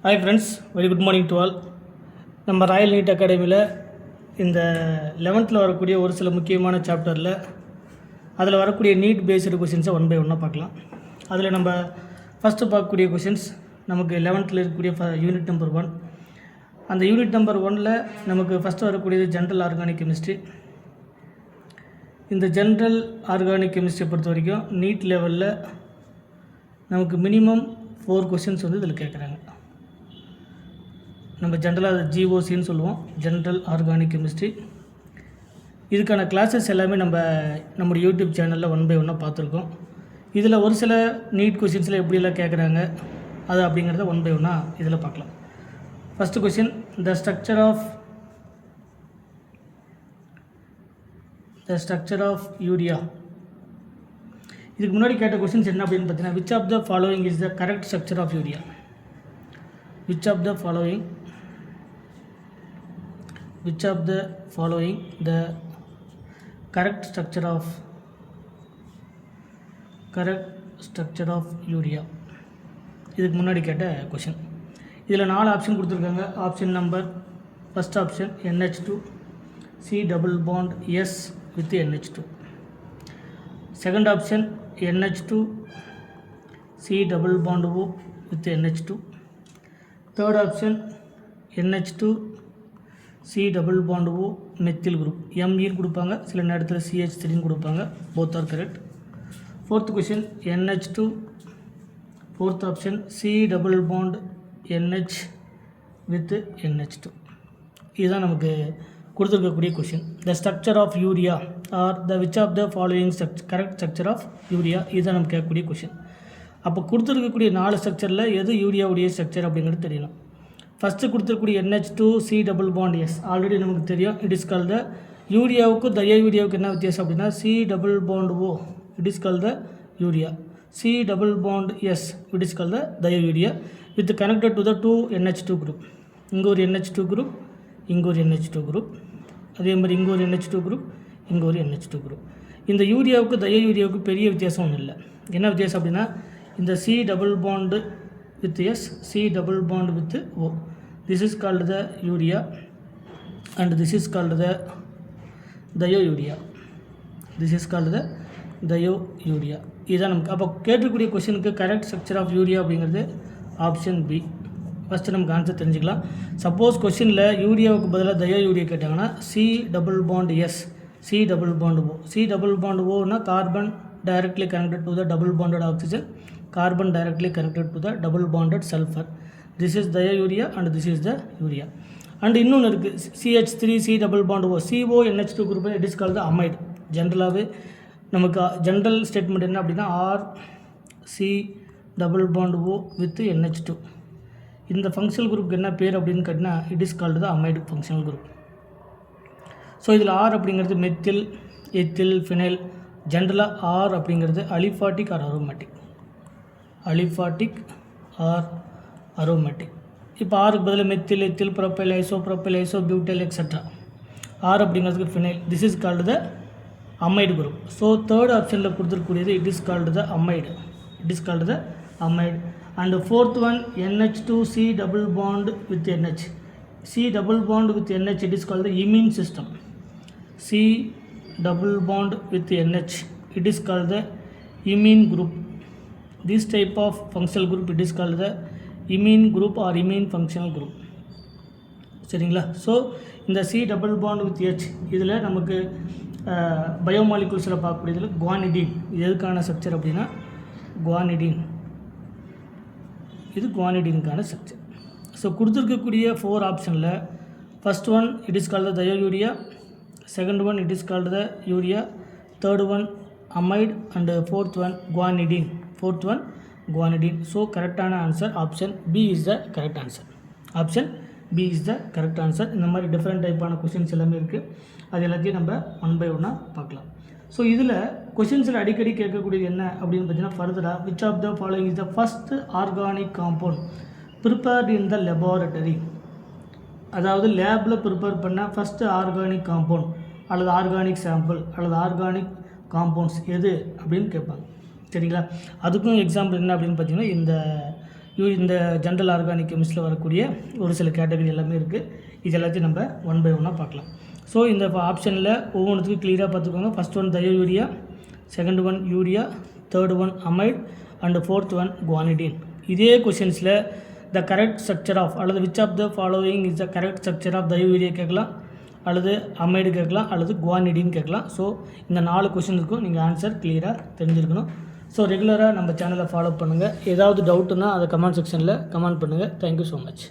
Hi friends, very good morning to all. நம்ம Royal NEET அகாடமியில் இந்த 11th வரக்கூடிய ஒரு சில முக்கியமான சாப்டரில் அதில் வரக்கூடிய நீட் பேஸ்டு கொஷின்ஸை ஒன் பை ஒன்னாக பார்க்கலாம். அதில் நம்ம ஃபஸ்ட்டு பார்க்கக்கூடிய கொஷின்ஸ் நமக்கு 11th இருக்கக்கூடிய யூனிட் நம்பர் 1. அந்த யூனிட் நம்பர் 1ல் நமக்கு ஃபஸ்ட்டு வரக்கூடியது ஜென்ரல் ஆர்கானிக் கெமிஸ்ட்ரி. இந்த ஜென்ரல் ஆர்கானிக் கெமிஸ்ட்ரியை பொறுத்த வரைக்கும் நீட் லெவலில் நமக்கு மினிமம் 4 கொஷின்ஸ் வந்து இதில் கேட்குறாங்க. நம்ம ஜென்ரலாக ஜிஓசின்னு சொல்லுவோம், ஜென்ரல் ஆர்கானிக் கெமிஸ்ட்ரி. இதுக்கான கிளாஸஸ் எல்லாமே நம்முடைய யூடியூப் சேனலில் ஒன் பை ஒன்னாக பார்த்துருக்கோம். இதில் ஒரு சில நீட் கொஷின்ஸில் எப்படியெல்லாம் கேட்குறாங்க அது அப்படிங்கிறத ஒன் பை ஒன்னாக இதில் பார்க்கலாம். First question, the structure of urea. இதுக்கு முன்னாடி கேட்ட கொஷின்ஸ் என்ன அப்படின்னு பார்த்தீங்கன்னா, which of the following is the correct structure of urea? Which of the following the correct structure of urea? இதுக்கு முன்னாடி கேட்ட கொஷின். இதில் 4 ஆப்ஷன் கொடுத்துருக்காங்க. Option number first option NH2 C double bond S with NH2. Second option NH2 C double bond O with NH2. Third option NH2 C double bond O methyl group, ME கொடுப்பாங்க, சில நேரத்தில் CH3 கொடுப்பாங்க. Both are correct. Fourth question NH2, fourth option C double bond NH with NH2. இதுதான் நமக்கு கொடுத்துருக்கக்கூடிய question. The structure of urea are the which of the following correct structure of urea, இதுதான் நம்ம கேட்கக்கூடிய கொஷின். அப்போ கொடுத்துருக்கக்கூடிய 4 ஸ்ட்ரக்சரில் எது யூரியாவுடைய ஸ்ட்ரக்சர் அப்படிங்கிறது தெரியணும். ஃபஸ்ட்டு கொடுத்துருக்கூடிய NH2 C double bond S already நமக்கு தெரியும். இட் இஸ் கால் த யூரியாவுக்கும் தய யூரியாவுக்கு என்ன வித்தியாசம் அப்படின்னா, C double bond O it is call the urea, C double bond S it is call the thiourea with connected to the 2 NH2 group. இங்கே ஒரு NH2 group, இங்கே ஒரு NH2 குரூப், அதே மாதிரி இங்கே ஒரு NH2 குரூப், இங்கே ஒரு NH2 குரூப். இந்த யூரியாவுக்கு தய யூரியாவுக்கு பெரிய வித்தியாசம் ஒன்றும் இல்லை. என்ன வித்தியாசம் அப்படின்னா, இந்த C double bond with S, C double bond with O, this is called the urea and this is called the diurea. This is called the diurea. இதுதான் நமக்கு அப்போ கேட்டிருக்கக்கூடிய கொஷனுக்கு கரெக்ட் ஸ்ட்ரக்சர் ஆஃப் யூரியா அப்படிங்கிறது ஆப்ஷன் பி. ஃபஸ்ட்டு நமக்கு answer தெரிஞ்சுக்கலாம். Suppose கொஷினில் யூரியாவுக்கு பதிலாக thio urea கேட்டாங்கன்னா C double bond S, C double bond O. C double bond Oனா carbon directly connected to the double bonded oxygen, carbon directly connected to the double bonded sulfur. This is diurea and this is the urea. And இன்னொன்று இருக்குது, CH3 C double bond O, CO NH2 group, it is called the amide. ஜென்ரலாகவே நமக்கு general statement என்ன அப்படின்னா, R C double bond O with NH2. இந்த functional குரூப்புக்கு என்ன பேர் அப்படின்னு கேட்டினா, it is called the amide functional group. So இதில் R அப்படிங்கிறது மெத்தில், எத்தில், ஃபினைல். ஜென்ரலாக R அப்படிங்கிறது aliphatic or aromatic, aliphatic or aromatic. இப்போ ஆருக்கு பதில் methyl, ethyl, propyl, iso butyl etcetera. R அப்படிங்கிறதுக்கு phenyl. This is called the amide group. So third ஆப்ஷனில் கொடுத்துருக்கூடியது it is called the amide, it is called the amide. And fourth one NH2 C double bond with NH, C double bond with NH, it is called the imine system. C double bond with NH, it is called the imine group. This type of functional group it is called the imine group or imine functional group. சரிங்களா? So இந்த C double bond with H இதில் நமக்கு பயோமாலிகுல்ஸில் பார்க்கக்கூடியதில் குவானிடின், இது எதுக்கான structure அப்படின்னா குவானிடின், இது குவானிடினுக்கான structure. So கொடுத்துருக்கக்கூடிய 4 ஆப்ஷனில் first one it is called the thiourea, second one it is called the urea, third one amide and fourth one guanidine, fourth one guanidine. So correct answer option B is the correct answer. Option B is the correct answer. இந்த மாதிரி different டைப்பான questions எல்லாமே இருக்குது. அது எல்லாத்தையும் நம்ம one by ஒன்னாக பார்க்கலாம். So இதில் கொஷின்ஸில் அடிக்கடி கேட்கக்கூடியது என்ன அப்படின்னு பார்த்தீங்கன்னா, ஃபர்தராக which of the following is the first organic compound prepared in the laboratory. அதாவது லேபில் ப்ரிப்பேர் பண்ண ஃபஸ்ட்டு ஆர்கானிக் காம்பவுண்ட் அல்லது ஆர்கானிக் சாம்பிள் அல்லது ஆர்கானிக் காம்பவுண்ட்ஸ் எது அப்படின்னு கேட்பாங்க. சரிங்களா? அதுக்கும் எக்ஸாம்பிள் என்ன அப்படின்னு பார்த்தீங்கன்னா, இந்த இந்த ஜென்ரல் ஆர்கானிக் கெமிஸ்ட்ரியில் வரக்கூடிய ஒரு சில கேட்டகரி எல்லாமே இருக்குது. இது எல்லாத்தையும் நம்ம ஒன் பை ஒன்னாக பார்க்கலாம். ஸோ இந்த ஆப்ஷனில் ஒவ்வொன்றுத்துக்கும் கிளியராக பார்த்துக்கோங்க. First one thiourea, second one urea, third one amide and fourth one guanidine. இதே கொஷின்ஸில் த கரெக்ட் ஸ்ட்ரக்சர் ஆஃப் அல்லது which of the following is the correct structure of thiourea கேட்கலாம், அல்லது அமைடு கேட்கலாம், அல்லது குவானிடின் கேட்கலாம். ஸோ இந்த 4 கொஷினுக்கும் நீங்கள் ஆன்சர் கிளியராக தெரிஞ்சிருக்கணும். ஸோ ரெகுலராக நம்ம சேனலை ஃபாலோ பண்ணுங்கள். ஏதாவது டவுட்டுன்னா அதை கமெண்ட் செக்ஷனில் கமெண்ட் பண்ணுங்கள். Thank you so much.